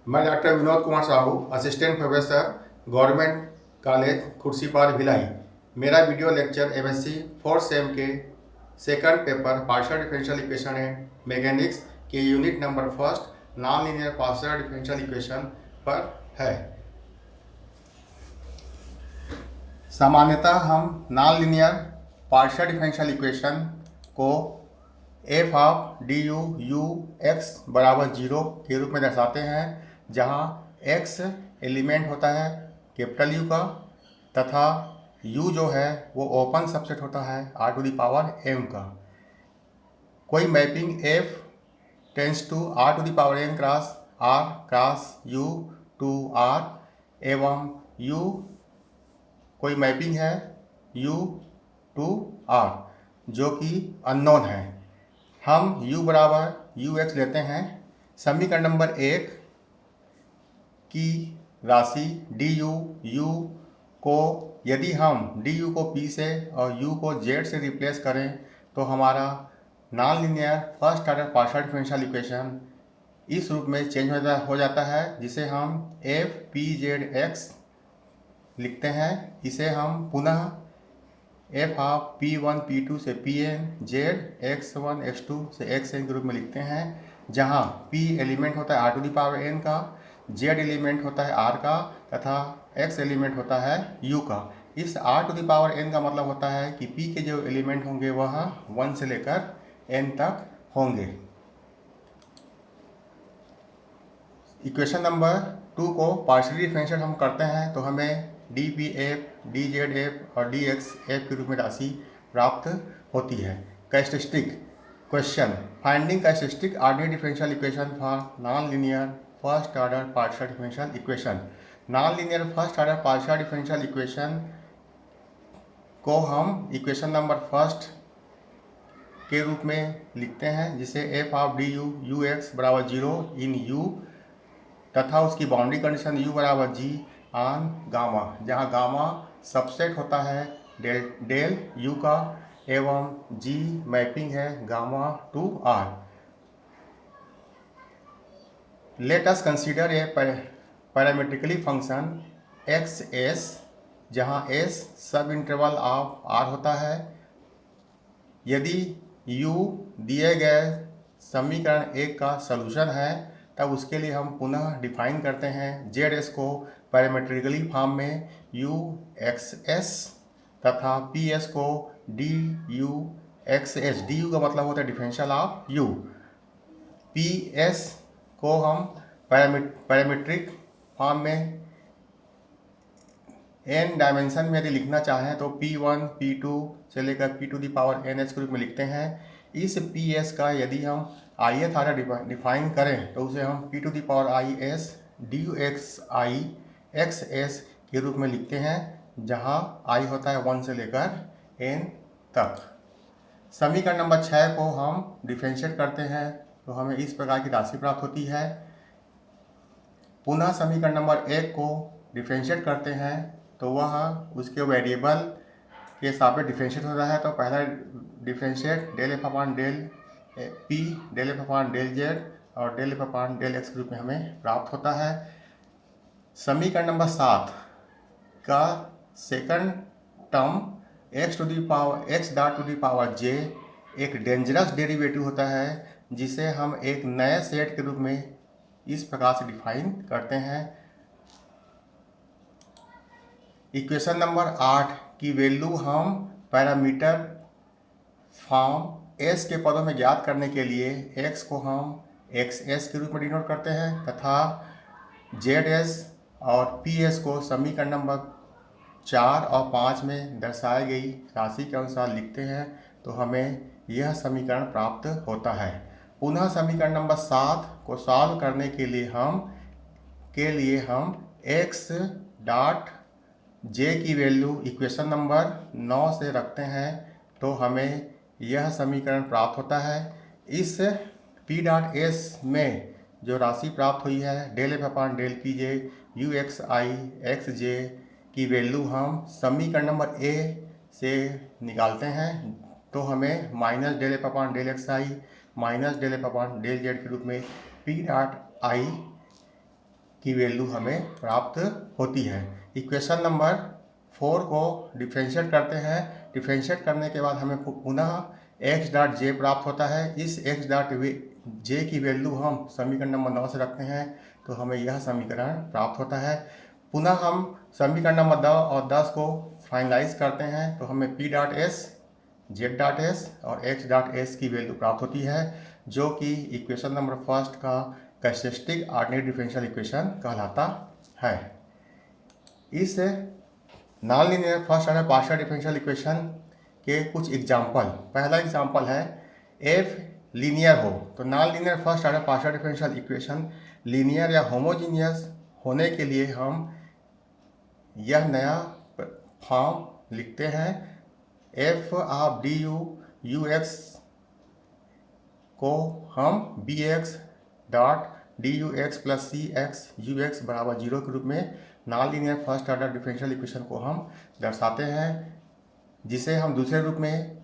मैं doctor Vinod Kumar Sahu, assistant professor, government college Khursipar Bhilai. मेरा video lecture MSc fourth sem के second paper partial differential equation and mechanics के unit number first non linear partial differential equation पर है। सामान्यतः हम non linear partial differential equation को F of D U U X बराबर 0 के रूप में दर्शाते हैं, जहां x एलिमेंट होता है कैपिटल U का तथा u जो है वो ओपन सबसेट होता है r⁴m का। कोई मैपिंग f टेंस to r⁴n cross r cross u to r एवं u कोई मैपिंग है u टू r जो कि अननोन है। हम u बराबर यू एक्स लेते हैं। समीकरण नंबर 1 की राशि डी यू को यदि हम डी यू को p से और u को z से रिप्लेस करें तो हमारा non linear first order partial differential equation इस रूप में चेंज हो जाता है, जिसे हम एफ पी जेड एक्स लिखते हैं। इसे हम पुनः एफ ऑफ P1 P2 से Pn जेड x1 x2 से xn के रूप में लिखते हैं, जहां P एलिमेंट होता है r⁴n का, z एलिमेंट होता है r का तथा x एलिमेंट होता है u का। इस r⁴n का मतलब होता है कि P के जो एलिमेंट होंगे वह 1 से लेकर n तक होंगे। इक्वेशन नंबर 2 को पार्शियली डिफरेंशिएट हम करते हैं तो हमें D P F D Z F और डी एक्स एफ के रूप में राशि प्राप्त होती है। Characteristic question finding characteristic ordinary differential equation for non linear first order partial differential equation. Non linear first order partial differential equation को हम इक्वेशन नंबर फर्स्ट के रूप में लिखते हैं, जिसे F of D U U X बराबर 0 in u तथा उसकी बाउंड्री कंडीशन u बराबर g ऑन गामा, जहाँ गामा सबसेट होता है डेल u का एवं g मैपिंग है gamma to r। Let us consider a parametrically function X S, जहाँ s subinterval of r होता है। यदि u दिए गए समीकरण 1 का सलूशन है तब उसके लिए हम पुनः डिफाइन करते हैं जेड एस को पैरामीट्रिकली फॉर्म में यू एक्स एस तथा पी एस को D U x S. D you का मतलब होता है differential of you. P S को हम पैरामीट्रिक फॉर्म में n डायमेंशन में यदि लिखना चाहें तो P1 P2 से लेकर P⁴ns के रूप में लिखते हैं। इस PS का यदि हम ith ऑर्डर डिफाइन करें तो उसे हम P⁻is dxi xs के रूप में लिखते हैं, जहां i होता है 1 से लेकर n तक। समीकरण नंबर 6 को हम डिफरेंशिएट करते हैं तो हमें इस प्रकार की राशि प्राप्त होती है। पुनः समीकरण नंबर 1 को डिफरेंशिएट करते हैं तो वह उसके वेरिएबल के सापेक्ष डिफरेंशिएट होता है। तो पहला differentiate del F upon del P del F upon del Z और del F upon del X के रूप में हमें प्राप्त होता है। समीकरण नंबर 7 का second term X dot to the power J एक डेंजरस डेरिवेटिव होता है, जिसे हम एक नए सेट के रूप में इस प्रकार से डिफाइन करते हैं। इक्वेशन नंबर 8 की वैल्यू हम पैरामीटर फॉर्म s के पदों में ज्ञात करने के लिए x को हम xs के रूप में डिनोट करते हैं तथा zs और ps को समीकरण नंबर 4 और 5 में दर्शाई गई राशि के अनुसार लिखते हैं तो हमें यह समीकरण प्राप्त होता है। पुनः समीकरण नंबर 7 को सॉल्व करने के लिए हम x डॉट j की वैल्यू इक्वेशन नंबर 9 से रखते हैं तो हमें यह समीकरण प्राप्त होता है। इस P.S में जो राशि प्राप्त हुई है del F upon del P J U X I X J की वैल्यू हम समीकरण नंबर A से निकालते हैं तो हमें minus del F upon del X I minus del F upon del Z के रूप में P.I की वैल्यू हमें प्राप्त होती है। इक्वेशन नंबर 4 को डिफरेंशिएट करते हैं। डिफरेंशिएट करने के बाद हमें पुनः एक्स डॉट जे प्राप्त होता है। इस एक्स डॉट जे की वैल्यू हम समीकरण नंबर 9 से रखते हैं तो हमें यह समीकरण प्राप्त होता है। पुनः हम समीकरण नंबर 9 और 10 को फाइनलाइज करते हैं तो हमें P dot S, Z dot S और एक्स डॉट एस की वैल्यू प्राप्त होती है, जो कि इक्वेशन नंबर फर्स्ट का कैरेक्टरिस्टिक ऑर्डिनरी डिफरेंशियल इक्वेशन कहलाता है। इस non linear first order partial differential equation के कुछ एग्जाम्पल। पहला एग्जाम्पल है एफ लीनियर हो, तो non linear first order partial differential equation linear या होमोजीनियस होने के लिए हम यह नया फॉर्म लिखते हैं। F of D U X को हम B X dot D U X plus C X U X बराबर 0 के रूप में non linear first order differential equation को हम दर्शाते हैं, जिसे हम दूसरे रूप में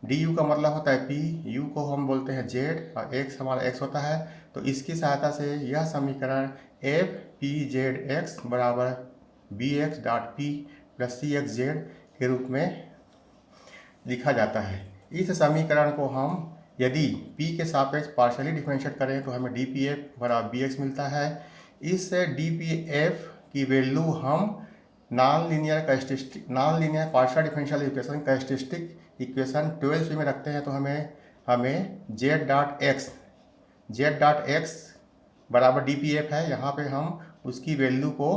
डी यू का मतलब होता है पी, यू को हम बोलते हैं जेड और एक्स हमारा एक्स होता है। तो इसकी सहायता से यह समीकरण एफ पी जेड एक्स बराबर B X dot P plus C X Z के रूप में लिखा जाता है। इस समीकरण को हम यदि p के सापेक्ष पार्शियली डिफरेंशिएट करें तो हमें डी पी एफ बराबर बी एक्स मिलता है। इस डी पी एफ की वैल्यू हम non linear partial differential equation characteristic equation 12 में रखते हैं तो हमें जेड डॉट एक्स बराबर डी पी एफ है। यहाँ पे हम उसकी वैल्यू को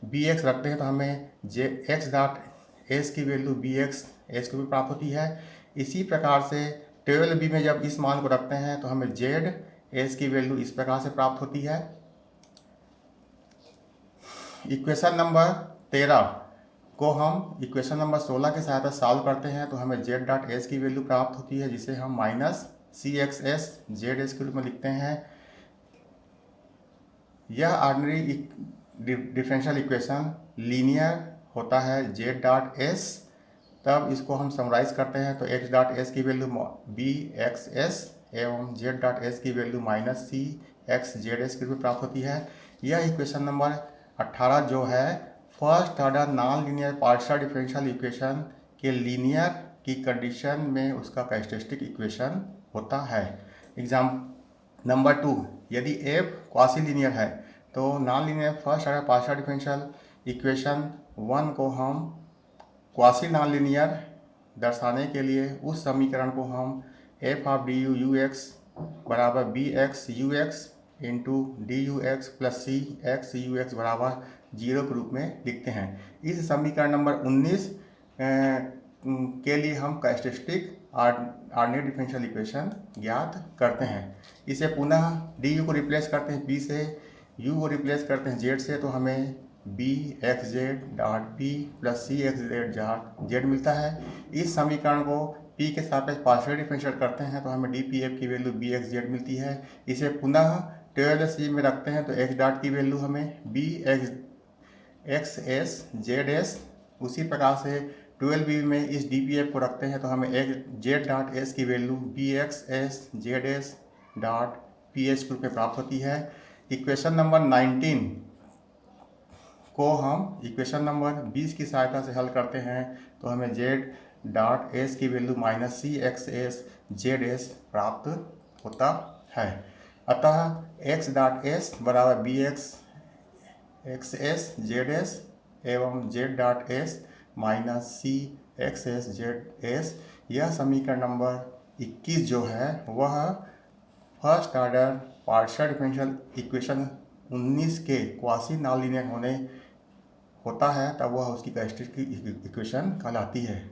बी एक्स रखते हैं तो हमें जे एक्स डॉट एस की वैल्यू बी एक्स एस को भी प्राप्त होती है। इसी प्रकार से 12b में जब इस मान को रखते हैं तो हमें जेड एस की वैल्यू इस प्रकार से प्राप्त होती है। इक्वेशन नंबर 13 को हम इक्वेशन नंबर 16 की सहायता सॉल्व करते हैं तो हमें जेड डॉट एस की वैल्यू प्राप्त होती है, जिसे हम minus C X S Z S के रूप में लिखते हैं। यह ऑर्डिनरी डिफरेंशियल इक्वेशन लीनियर होता है जेड डॉट एस। तब इसको हम समराइज करते हैं तो एक्स डॉट एस की वैल्यू बी एक्स एस एवं जेड डॉट एस की value minus C X Z S के रूप में प्राप्त होती है। यह इक्वेशन नंबर 18 जो है first order non linear partial differential equation के लीनियर की कंडीशन में उसका कैरेक्टरिस्टिक इक्वेशन होता है। एग्जाम्पल नंबर 2, यदि एफ क्वासी लीनियर है तो non linear first order partial differential equation 1 को हम क्वासी नॉन लीनियर दर्शाने के लिए उस समीकरण को हम F of D U X बराबर B X U X into D U X plus C X U X बराबर 0 के रूप में लिखते हैं। इस समीकरण नंबर 19 के लिए हम कैरेक्टरिस्टिक ऑर्डिनरी डिफरेंशियल इक्वेशन ज्ञात करते हैं। इसे पुनः डी यू को रिप्लेस करते हैं बी से, यू को रिप्लेस करते हैं जेड से, तो हमें B X Z dot P plus C X Z dot Z मिलता है। इस समीकरण को p के सापेक्ष पार्शियल डिफरेंशिएट करते हैं तो हमें डी पी एफ की वैल्यू बी एक्स जेड मिलती है। इसे पुनः 12c में रखते हैं तो एक्स डॉट की वैल्यू हमें B X S Z S, उसी प्रकार से 12b में इस डी पी एफ को रखते हैं तो हमें एक्स जेड डॉट एस की value B X S Z S dot P H के रूप में प्राप्त होती है। इक्वेशन नंबर 19 को हम इक्वेशन नंबर 20 की सहायता से हल करते हैं तो हमें जेड डॉट एस की value minus C X S Z S प्राप्त होता है। अतः एक्स डॉट एस बराबर B X S Z S एवं Z dot S minus C X S Z S, यह समीकरण नंबर 21 जो है वह first order partial differential equation 19 के क्वासी नॉन लीनियर होता है, तब वह उसकी कैरेक्टरिस्टिक इक्वेशन कहलाती है।